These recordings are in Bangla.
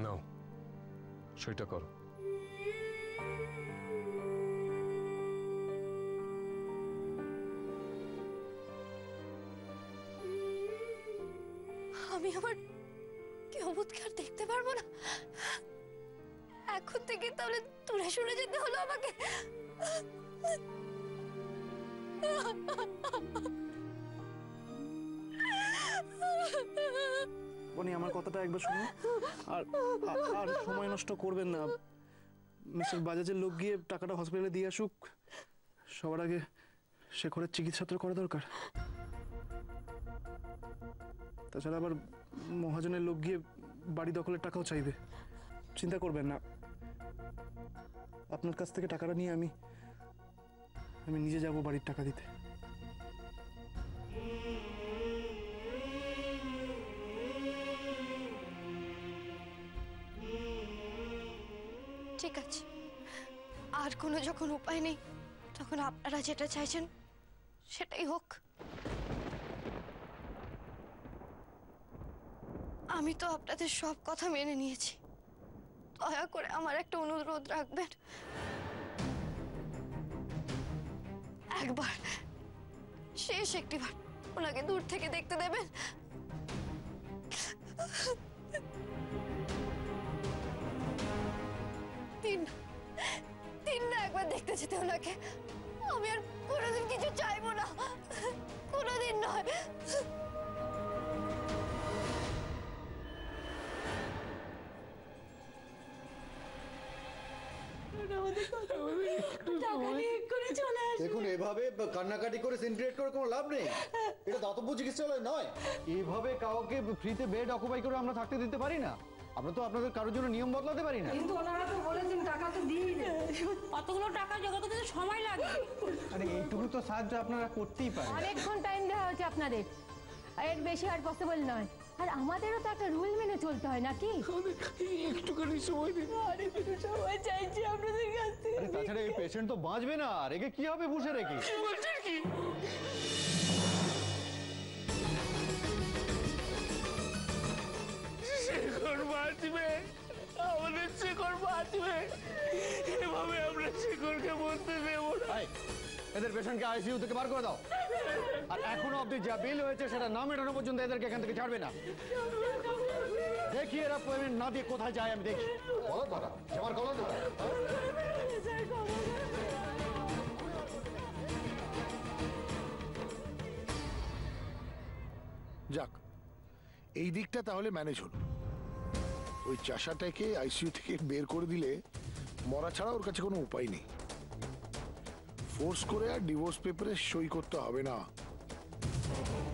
নাও, সইটা করো। আমি আবার চমৎকার দেখতে পারবো না? এখন থেকে তাহলে দূরে সরে যেতে হলো আমাকে। বনি, আমার কথাটা একবার শুনুন। আর আর সময় নষ্ট করবেন না। মিস্টার বাজাজের লোক গিয়ে টাকাটা হসপিটালে দিয়ে আসুক। সবার আগে শেখরের চিকিৎসা তো করা দরকার। তাছাড়া আবার মহাজনের লোক গিয়ে বাড়ি দখলের টাকাও চাইবে। চিন্তা করবেন না, আপনার কাছ থেকে টাকাটা নিয়ে আমি নিজে যাব বাড়ির টাকা দিতে। ঠিক আছে, আর কোনো যখন উপায় নেই তখন আপনারা যেটা চাইছেন সেটাই হোক। আমি তো আপনাদের সব কথা মেনে নিয়েছি, দয়া করে আমার একটা অনুরোধ রাখবেন। একবার, শেষ একটিবার ওনাকে দূর থেকে দেখতে দেবেন। তিন না একবার দেখতে যেতে ওনাকে। আমি আর কোনোদিন কিছু চাইবো না, কোনোদিন নয়। দেখুন, এভাবে কান্নাকাটি করে সিনক্রিয়েট করে কোনো লাভ নেই। এটা দাতব্য চিকিৎসালয় নয়। এইভাবে কাউকে ফ্রিতে বেড অকুপাই করে আমরা থাকতে দিতে পারি না। আমরা তো আপনাদের কারোর জন্য নিয়ম বদলাতে পারি না। কিন্তু ওনারা তো বলেছেন টাকা তো দিই না। কতগুলো টাকা জোগাড় করতে সময় লাগবে। আরে এইটুকু তো সাহায্য আপনারা করতেই পারেন। অনেকক্ষণ টাইম দেওয়া হয়েছে আপনাদের, এর বেশি আর পসিবল নয়। আর আমাদেরও তো একটা রুল মেনে চলতে হয় নাকি? একটুখানি সময় দিন। আরেকটু সময় চাইছি আপনাদের কাছ থেকে। আরে তাছাড়া এই পেশেন্ট তো বাঁচবে না, রেখে কি হবে বসে রেখে? বলছেন কি? শেখর বাঁচবে, আমাদের শেখর বাঁচবে। এভাবে আমরা শেখরকে বলতে দেবো না। এদের পেশেন্টকে আইসিইউ থেকে বার করে দাও। আর এখনো অব্দি যা বিল হয়েছে সেটা না মেটানো পর্যন্ত এদেরকে এখান থেকে ছাড়বে না। দেখি এরা পেমেন্ট না দিয়ে কোথায় যায় আমি দেখি। বলো দাদা, আমার গলা দাদা। যাক, এই দিকটা তাহলে ম্যানেজ হলো। ওই চাষাটাকে আইসিইউ থেকে বের করে দিলে মরা ছাড়া ওর কাছে কোনো উপায় নেই। ফোর্স করে আর ডিভোর্স পেপারে সই করতে হবে না,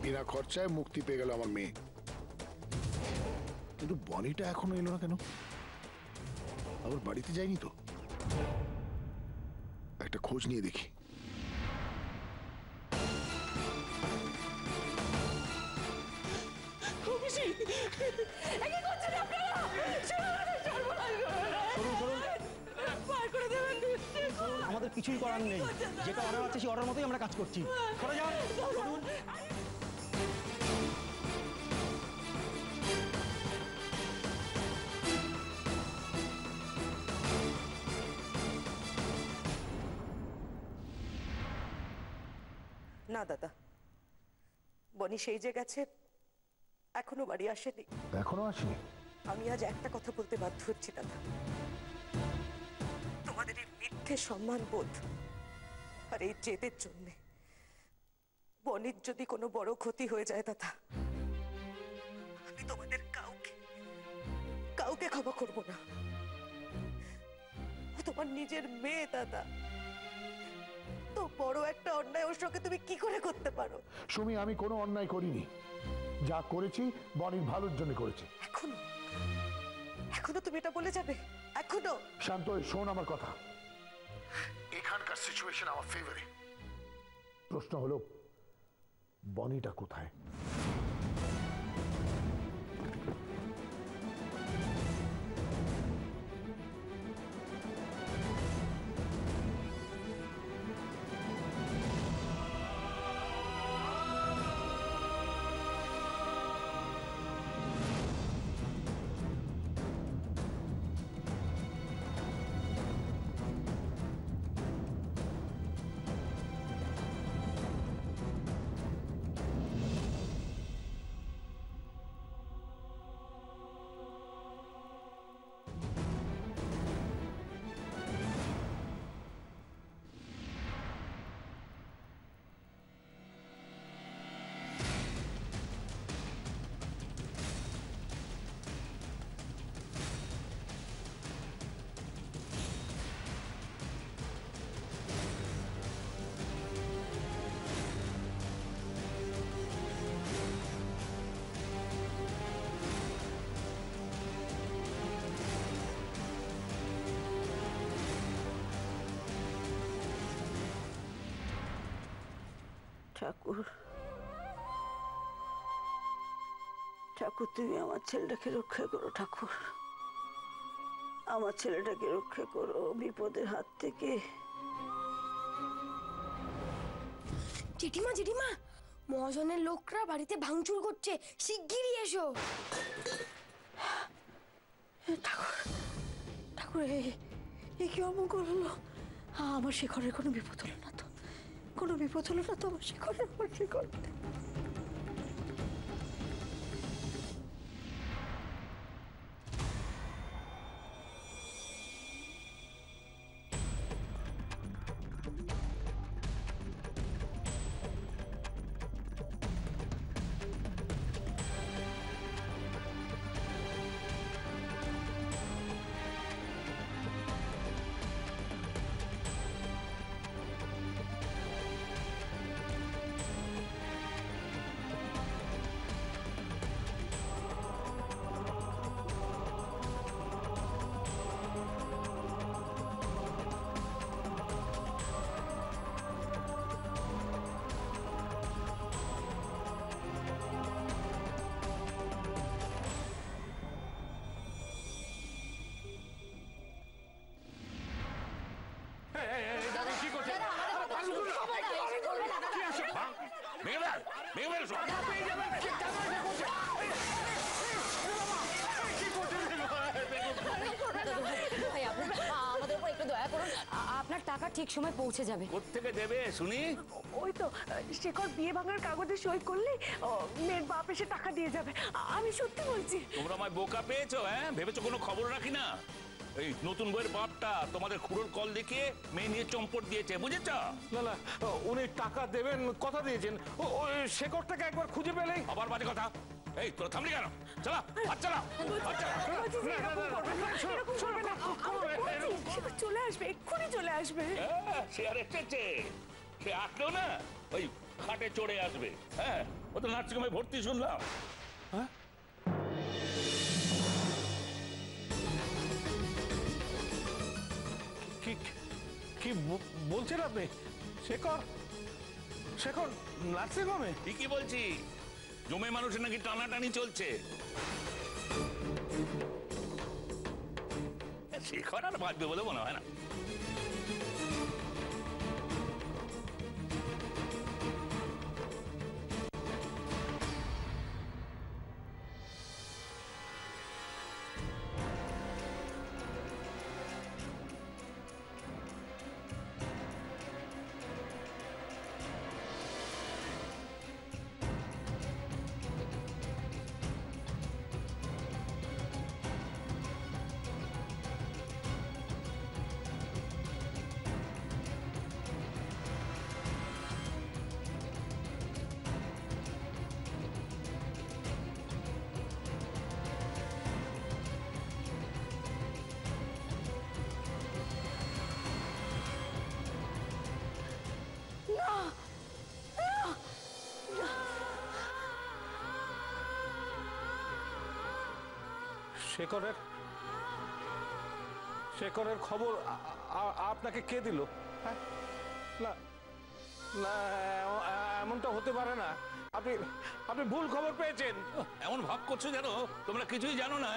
বিনা খরচায় মুক্তি পেয়ে গেল আমার মেয়ে। কিন্তু বনিটা এখনো এলো না কেন? আবার বাড়িতে যায়নি তো? একটা খোঁজ নিয়ে দেখি। আমাদের কিছুই করার নেই, যেটা অর্ডার আছে সেই অর্ডার মতোই আমরা কাজ করছি। সরে যান। না দাদা, বনি সেই যে গেছে, এখনো বাড়ি আসেনি। এখনো আসেনি? আমি আজ একটা কথা বলতে বাধ্য হচ্ছি দাদা। তোমাদের এই মিথ্যে সম্মান বোধ আর এই জেদের জন্যে বনির যদি কোনো বড় ক্ষতি হয়ে যায় দাদা, আমি তোমাদের কাউকে ক্ষমা করবো না। ও তোমার নিজের মেয়ে দাদা, তো বড় একটা অন্যায় ওর সঙ্গে তুমি কি করে করতে পারো? সুমি, আমি কোনো অন্যায় করিনি। যা করেছি বনির ভালোর জন্য করেছি। এখনো তুমি এটা বলে যাবে? এখনো? শান্ত হয়ে শোন আমার কথা। এখানকার সিচুয়েশন আমার ফেভারে। প্রশ্ন হলো, বনিটা কোথায়? ঠাকুর, ঠাকুর তুমি আমার ছেলেটাকে রক্ষা করো ঠাকুর, আমার ছেলেটাকে রক্ষা করো বিপদের হাত থেকে। জেঠিমা জেঠিমা, মহাজনের লোকরা বাড়িতে ভাঙচুর করছে, শিগগিরই এসো। ঠাকুর ঠাকুর, এই কি অমঙ্গল হলো? আমার শেখরের কোনো বিপদ হলো না তো? কোনো বিপদ হলো না তো আমার শেখরের? আমার শেখর আপনার টাকা ঠিক সময় পৌঁছে যাবে। কোত্থেকে দেবে শুনি? ওই তো শেখর বিয়ে ভাঙার কাগজে সই করলে মেয়ের বাপ এসে টাকা দিয়ে যাবে। আমি সত্যি বলছি। তোমরা আমায় বোকা পেয়েছো? হ্যাঁ, ভেবেছো কোনো খবর রাখি না? এই নতুন বইয়ের বাপটা তোমাদের খুড়োর কল দেখিয়ে মেয়ে নিয়ে চম্পট দিয়েছে, বুঝেছ? না না, উনি টাকা দেবেন কথা দিয়েছেন। ওই শেখরটাকে একবার খুঁজে পেলেই। আবার বাজে কথা। এই তোরা থামলি কেন? চালা হাত চালা, হাত চালা। চলে আসবে, এক্ষুনি চলে আসবে। সে আর এসেছে, সে আসলেও না ওই খাটে চড়ে আসবে। হ্যাঁ, ও তো নার্সিংহোমে ভর্তি শুনলাম। হ্যাঁ, কি বলছেন আপনি? শেখর শেখর নার্সিংহোমে? ঠিকই বলছি, জমে মানুষের নাকি টানাটানি চলছে। শেখর আর বাঁচবে বলে মনে হয় না। শেখরের খবর আপনাকে কে দিল? হ্যাঁ, না না, এমনটা হতে পারে না। আপনি ভুল খবর পেয়েছেন। এমন ভাব করছো যেন তোমরা কিছুই জানো না।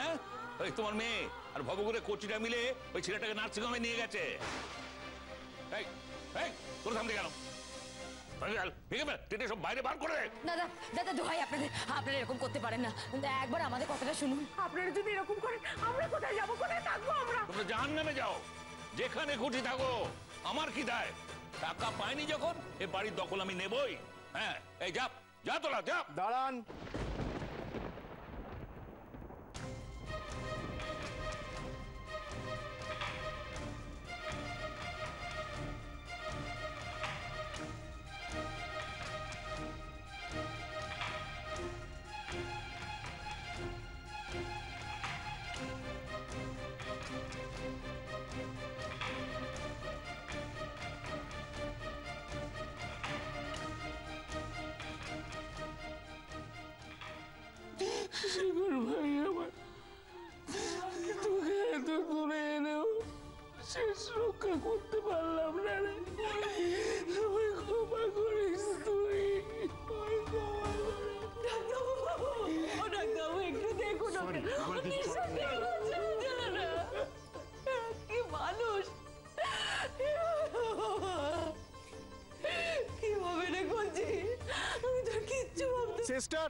ওই তোমার মেয়ে আর ভবগুরে কোচিটা মিলে ওই ছেলেটাকে নার্সিংহোমে নিয়ে গেছে। এই এই তোরা থামলি কেন? সব বাইরে বার করে। দাদা দাদা দোহাই আপনাদের, আপনারা এরকম করতে পারেন না। একবার আমাদের কথাটা শুনুন। আপনারা যদি এরকম করেন আমরা কোথায় যাবো, কোথায় থাকবো আমরা? তোমরা জাহান্নামে যাও, যেখানে খুশি থাকো, আমার কি দায়? টাকা পাইনি যখন এ বাড়ির দখল আমি নেবই। হ্যাঁ, এই যা যা তোরা যা। দাঁড়ান। শেখর ভাই আমার, তোকে এত দূরে এনেও শেষ রক্ষা করতে পারলাম না রে। আমায় ক্ষমা করিস তুই। আমার কিছু করার নেই। কি মানুষ কি হবে রে কচি, আমি তো কিচ্ছু ভাবতে। সিস্টার,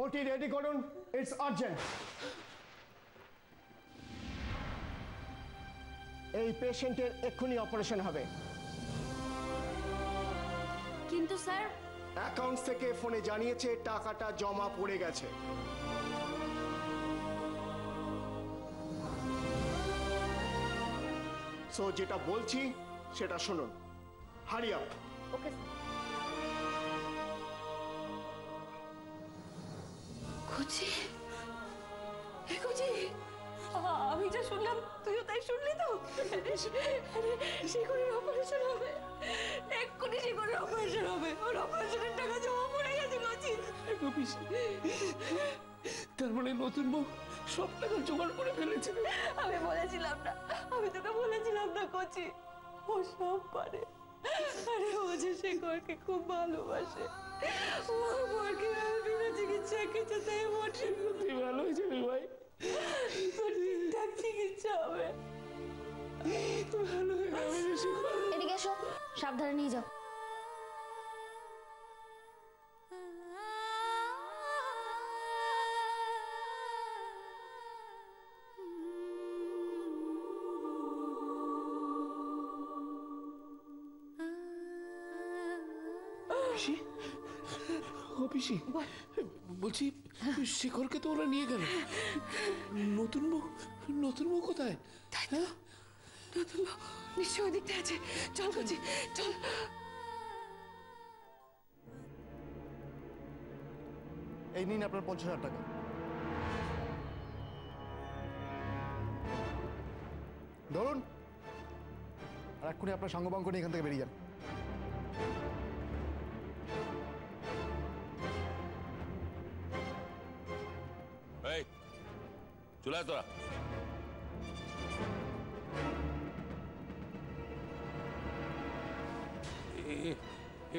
ওটি রেডি করুন, ইটস আর্জেন্ট। এই পেশেন্টের এক্ষুনি অপারেশন হবে। কিন্তু স্যার, অ্যাকাউন্টস থেকে ফোনে জানিয়েছে টাকাটা জমা পড়ে গেছে। সো যেটা বলছি সেটা শুনুন। Hurry up. ওকে কচি, এ কচি, আমি যা শুনলাম তুইও তাই শুনলি তো? শিকড়ের অপারেশন হবে, এক্ষুনি শিকড়ের অপারেশন হবে। ওর অপারেশনের টাকা জমা পড়ে গেছে কচি। তার মানে নতুন বউ সব টাকা জোগাড় করে ফেলেছে। আমি বলেছিলাম না, আমি তোকে বলেছিলাম না কচি, ও সব পারে। আরে ও যে শেখরকে খুব ভালোবাসে, ওর বরকে বিনা চিকিৎসায় কিছু তাই মোটে ভালো হয়েছে রে ভাই, তোর ঠিকঠাক চিকিৎসা হবে। ভালো হয়ে যাবে রে শিখর। এদিকে এসো, সাবধানে নিয়ে যাও। পিসি, ও পিসি, বলছি শেখরকে তো ওরা নিয়ে গেল। নতুন বউ কোথায়? হ্যাঁ, নতুন বউ নিশ্চয় ওদিকটা আছে। চল কচি, চল। এই নিন আপনার 50,000 টাকা। ধরুন, আর এক্ষুনি আপনার সাঙ্গপাঙ্গ নিয়ে এখান থেকে বেরিয়ে যান। এই চলে আয় তোরা।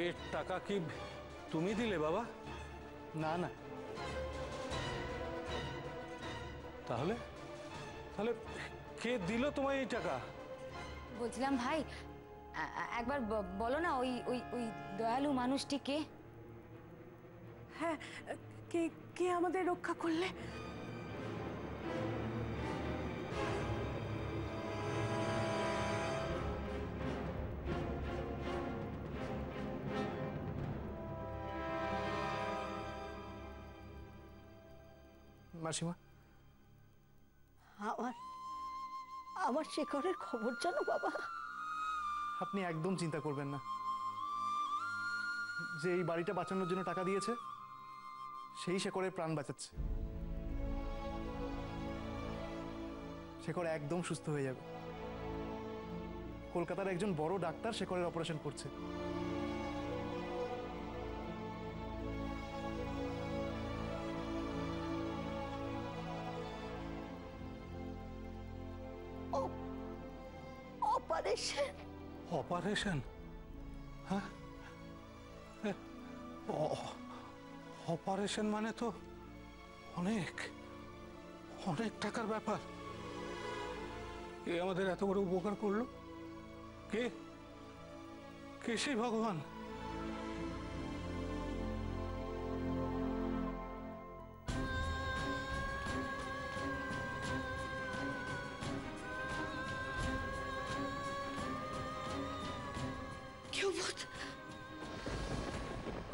এর টাকা কি তুমি দিলে বাবা? না না, তাহলে তাহলে কে দিল তোমায় এই টাকা? বলছিলাম ভাই, একবার বলো না ওই ওই ওই দয়ালু মানুষটি কে? হ্যাঁ, কে কে আমাদের রক্ষা করলে? মাসিমা, আমার আমার শেখরের খবর জানো বাবা? আপনি একদম চিন্তা করবেন না। যে এই বাড়িটা বাঁচানোর জন্য টাকা দিয়েছে সেই শেখরের প্রাণ বাঁচাচ্ছে। শেখর একদম সুস্থ হয়ে যাবে। কলকাতার একজন বড় ডাক্তার শেখরের অপারেশন করছে। অপারেশন? অপারেশন? হ্যাঁ, অপারেশন মানে তো অনেক অনেক টাকার ব্যাপার। কে আমাদের এত বড় উপকার করলো? কে কে সেই ভগবান?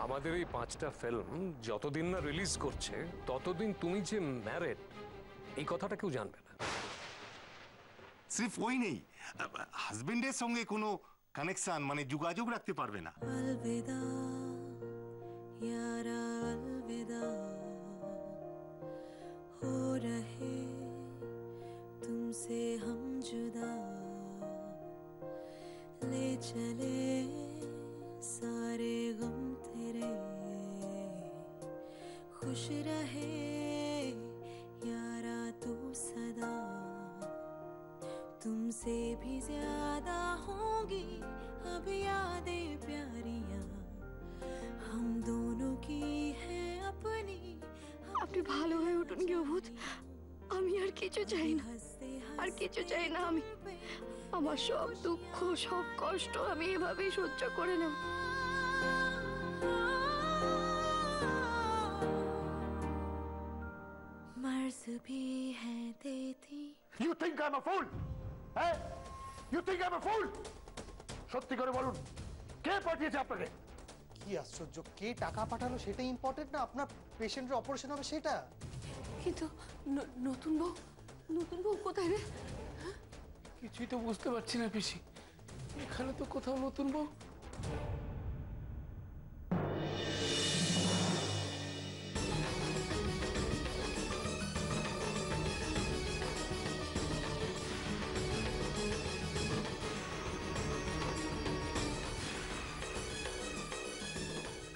আমাদের এই 5টা ফিল্ম যতদিন না রিলিজ করছে ততদিন তুমি যে ম্যারেড এই কথাটা কেউ জানবে না। সির্ফ ওই নেই, হাজবেন্ডের সঙ্গে কোনো কানেকশন মানে যোগাযোগ রাখতে পারবে না। अलविदा यारा अलविदा हो रहे तुमसे हम जुदा ले चले सारे गम तेरे खुश रहे यारा तू सदा तुमसे भी ज्यादा होंगी अब यादें प्यारियां हम दोनों की है अपनी। আপনি ভালো হয়ে উঠুন কি অভূত। কিছু চাই না, আর কিছু চাই না আমি। আমার সব দুঃখ সব কষ্ট আমি এভাবেই সহ্য করে নেব। मर्ज भी है देती। You think I'm a fool? হ্যাঁ? You think I'm a fool? সত্যি করে বলুন, কে পাঠিয়েছে আপনাকে? কি আশ্চর্য, কে টাকা পাঠালো সেটা ইম্পর্টেন্ট না, আপনার পেশেন্টের অপারেশন হবে সেটা। কিন্তু নতুন বউ কোথায় রে? কিছুই তো বুঝতে পারছি না পিসি, এখানে তো কোথাও নতুন বউ।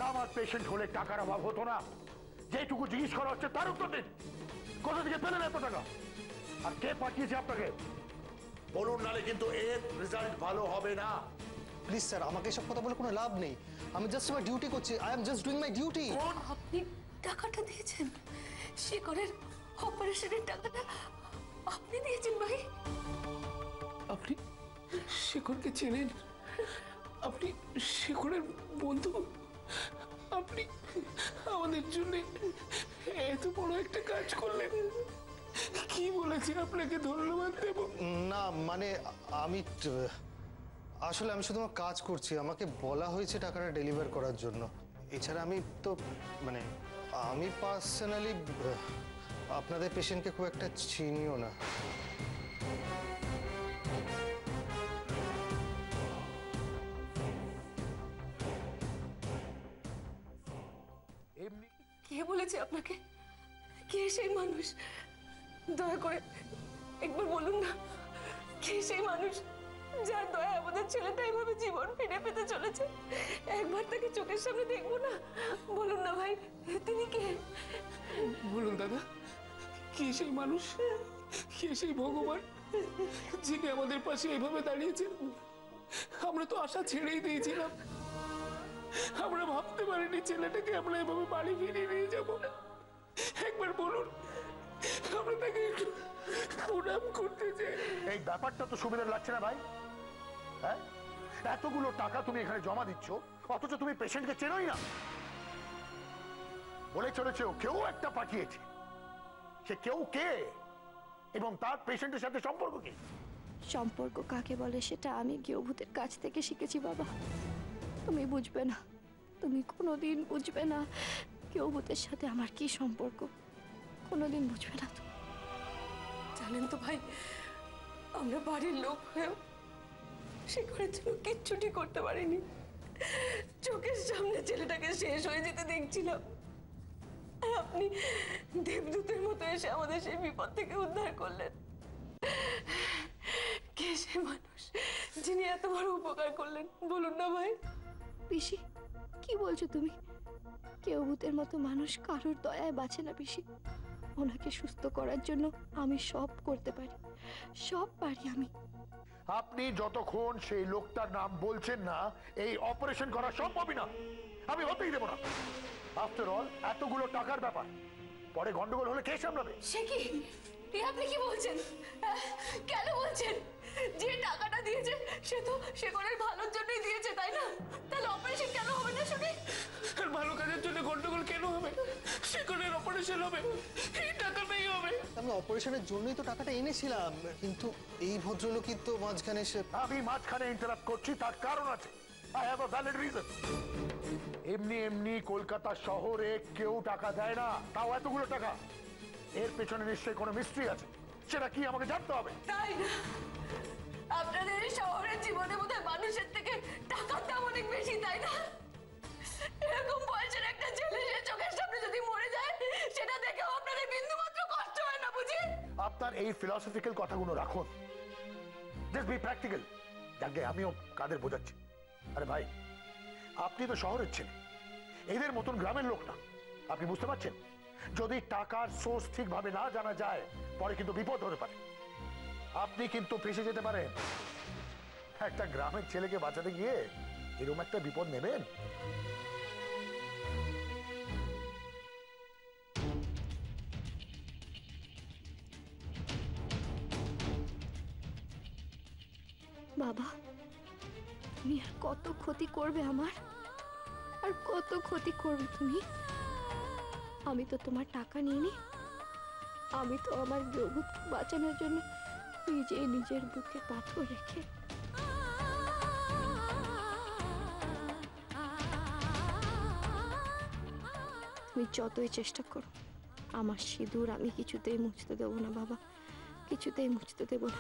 আমার পেশেন্ট হলে টাকার অভাব হতো না। যেটুকু জিজ্ঞেস করা হচ্ছে তার উত্তর দিন। কোথা থেকে পেলেন এত টাকা? আর কে পাঠিয়েছে আপনাকে বলুন, নালে কিন্তু এর রেজাল্ট ভালো হবে না। প্লিজ স্যার, আমাকে এসব কথা বলে কোনো লাভ নেই। আমি জাস্ট আমার ডিউটি করছি। I am just doing my duty. আপনি টাকাটা দিয়েছেন, শেখরের অপারেশনের টাকাটা আপনি দিয়েছেন ভাই? আপনি শেখরকে চেনেন? আপনি শেখরের বন্ধু? আপনি আমাদের জন্য এত বড় একটা কাজ করলেন, কি বলেছি আপনাকে ধন্যবাদ দেব? না মানে আসলে আমি শুধু আমার কাজ করছি, আমাকে বলা হয়েছে টাকাটা ডেলিভার করার জন্য। এছাড়া আমি তো মানে আমি পার্সোনালি আপনাদের পেশেন্টকে খুব একটা চিনিও না। কে বলেছে আপনাকে? কে সেই মানুষ? দয়া করে একবার বলুন না, কে সেই মানুষ যার দয়া আমাদের ছেলেটা এভাবে জীবন ফিরে পেতে চলেছে? একবার তাকে চোখের সামনে দেখবো না? বলুন না ভাই, তিনি কে? বলুন দাদা, কে সেই মানুষ, কে সেই ভগবান যিনি আমাদের পাশে এভাবে দাঁড়িয়েছেন? আমরা তো আশা ছেড়েই দিয়েছিলাম, আমরা ভাবতে পারিনি ছেলেটাকে আমরা এভাবে বাড়ি ফিরিয়ে নিয়ে যাব। একবার বলুন, আমরা তাকে একটু প্রণাম করতে চাই। এই ব্যাপারটা তো সুবিধার লাগছে না ভাই। হ্যাঁ, এতগুলো টাকা তুমি এখানে জমা দিচ্ছ, অথচ তুমি পেশেন্টকে চেনোই না। বলে চলেছে কেউ একটা পাঠিয়েছে, সে কেউ কে এবং তার পেশেন্টের সাথে সম্পর্ক কি? সম্পর্ক কাকে বলে সেটা আমি গৃহভূতের কাছ থেকে শিখেছি বাবা। তুমি বুঝবে না, তুমি কোনোদিন বুঝবে না গৃহভূতের সাথে আমার কি সম্পর্ক, কোনোদিন বুঝবে না। জানেন তো ভাই, আমরা বাড়ির লোক হয়েও শেখরের জন্য কিচ্ছুটি করতে পারিনি। চোখের সামনে ছেলেটাকে শেষ হয়ে যেতে দেখছিলাম, আর আপনি দেবদূতের মতো এসে আমাদের সেই বিপদ থেকে উদ্ধার করলেন। কে সে মানুষ যিনি এত বড় উপকার করলেন বলুন না ভাই? পিসি, কি বলছো তুমি? গৃহভূতের মতো মানুষ কারোর দয়ায় বাঁচে না পিসি। ওনাকে সুস্থ করার জন্য আমি সব করতে পারি, সব পারি আমি। আপনি যতক্ষণ সেই লোকটার নাম বলছেন না, এই অপারেশন করা সম্ভবই না। আমি হতেই দেব না। আফটার অল এতগুলো টাকার ব্যাপার, পরে গন্ডগোল হলে কে সামলাবে? সে কি আপনি কি বলছেন? কেন বলছেন? যে টাকাটা দিয়েছে সে তো শেখরের ভালোর জন্যই দিয়েছে, তাই না? তাহলে অপারেশন কেন হবে না শুনি? আর ভালো কাজের জন্য গন্ডগোল কেন হবে? শেখরের অপারেশন হবে, এই টাকাটাই হবে। আমি অপারেশনের জন্যই তো টাকাটা এনেছিলাম, কিন্তু এই ভদ্রলোকই তো মাঝখানে এসে। আমি মাঝখানে ইন্টারাপ্ট করছি, তার কারণ আছে। I have a valid reason. এমনি এমনি কলকাতা শহরে কেউ টাকা দেয় না, তাও এতগুলো টাকা। এর পেছনে নিশ্চয়ই কোনো মিস্ট্রি আছে, সেটা কি আমাকে জানতে হবে। তাই না? আপনাদের এই শহরের জীবনে বোধহয় মানুষের থেকে টাকার দাম অনেক বেশি, তাই না? এরকম বয়সের একটা ছেলে সে চোখের সামনে যদি মরে যায়, সেটা দেখেও আপনাদের বিন্দুমাত্র কষ্ট হয় না বুঝি? আপনার এই ফিলসফিক্যাল কথাগুলো রাখুন, জাস্ট বি প্র্যাকটিক্যাল। যাকে আমিও কাদের বোঝাচ্ছি। আরে ভাই, আপনি তো শহরের ছেলে, এদের মতন গ্রামের লোক না। আপনি বুঝতে পারছেন, যদি টাকার সোর্স ঠিকভাবে না জানা যায়, পরে কিন্তু বিপদ হতে পারে। আপনি কিন্তু ফেঁসে যেতে পারেন। একটা গ্রামের ছেলেকে বাঁচাতে গিয়ে এরকম একটা বিপদ নেবেন? বাবা, তুমি আর কত ক্ষতি করবে আমার? আর কত ক্ষতি করবে তুমি? আমি তো তোমার টাকা নিইনি। আমি তো আমার গৃহবধূকে বাঁচানোর জন্য নিজেই নিজের বুকে পাথর রেখে তুমি যতই চেষ্টা করো, আমার সিঁদুর আমি কিছুতেই মুছতে দেবো না বাবা, কিছুতেই মুছতে দেবো না।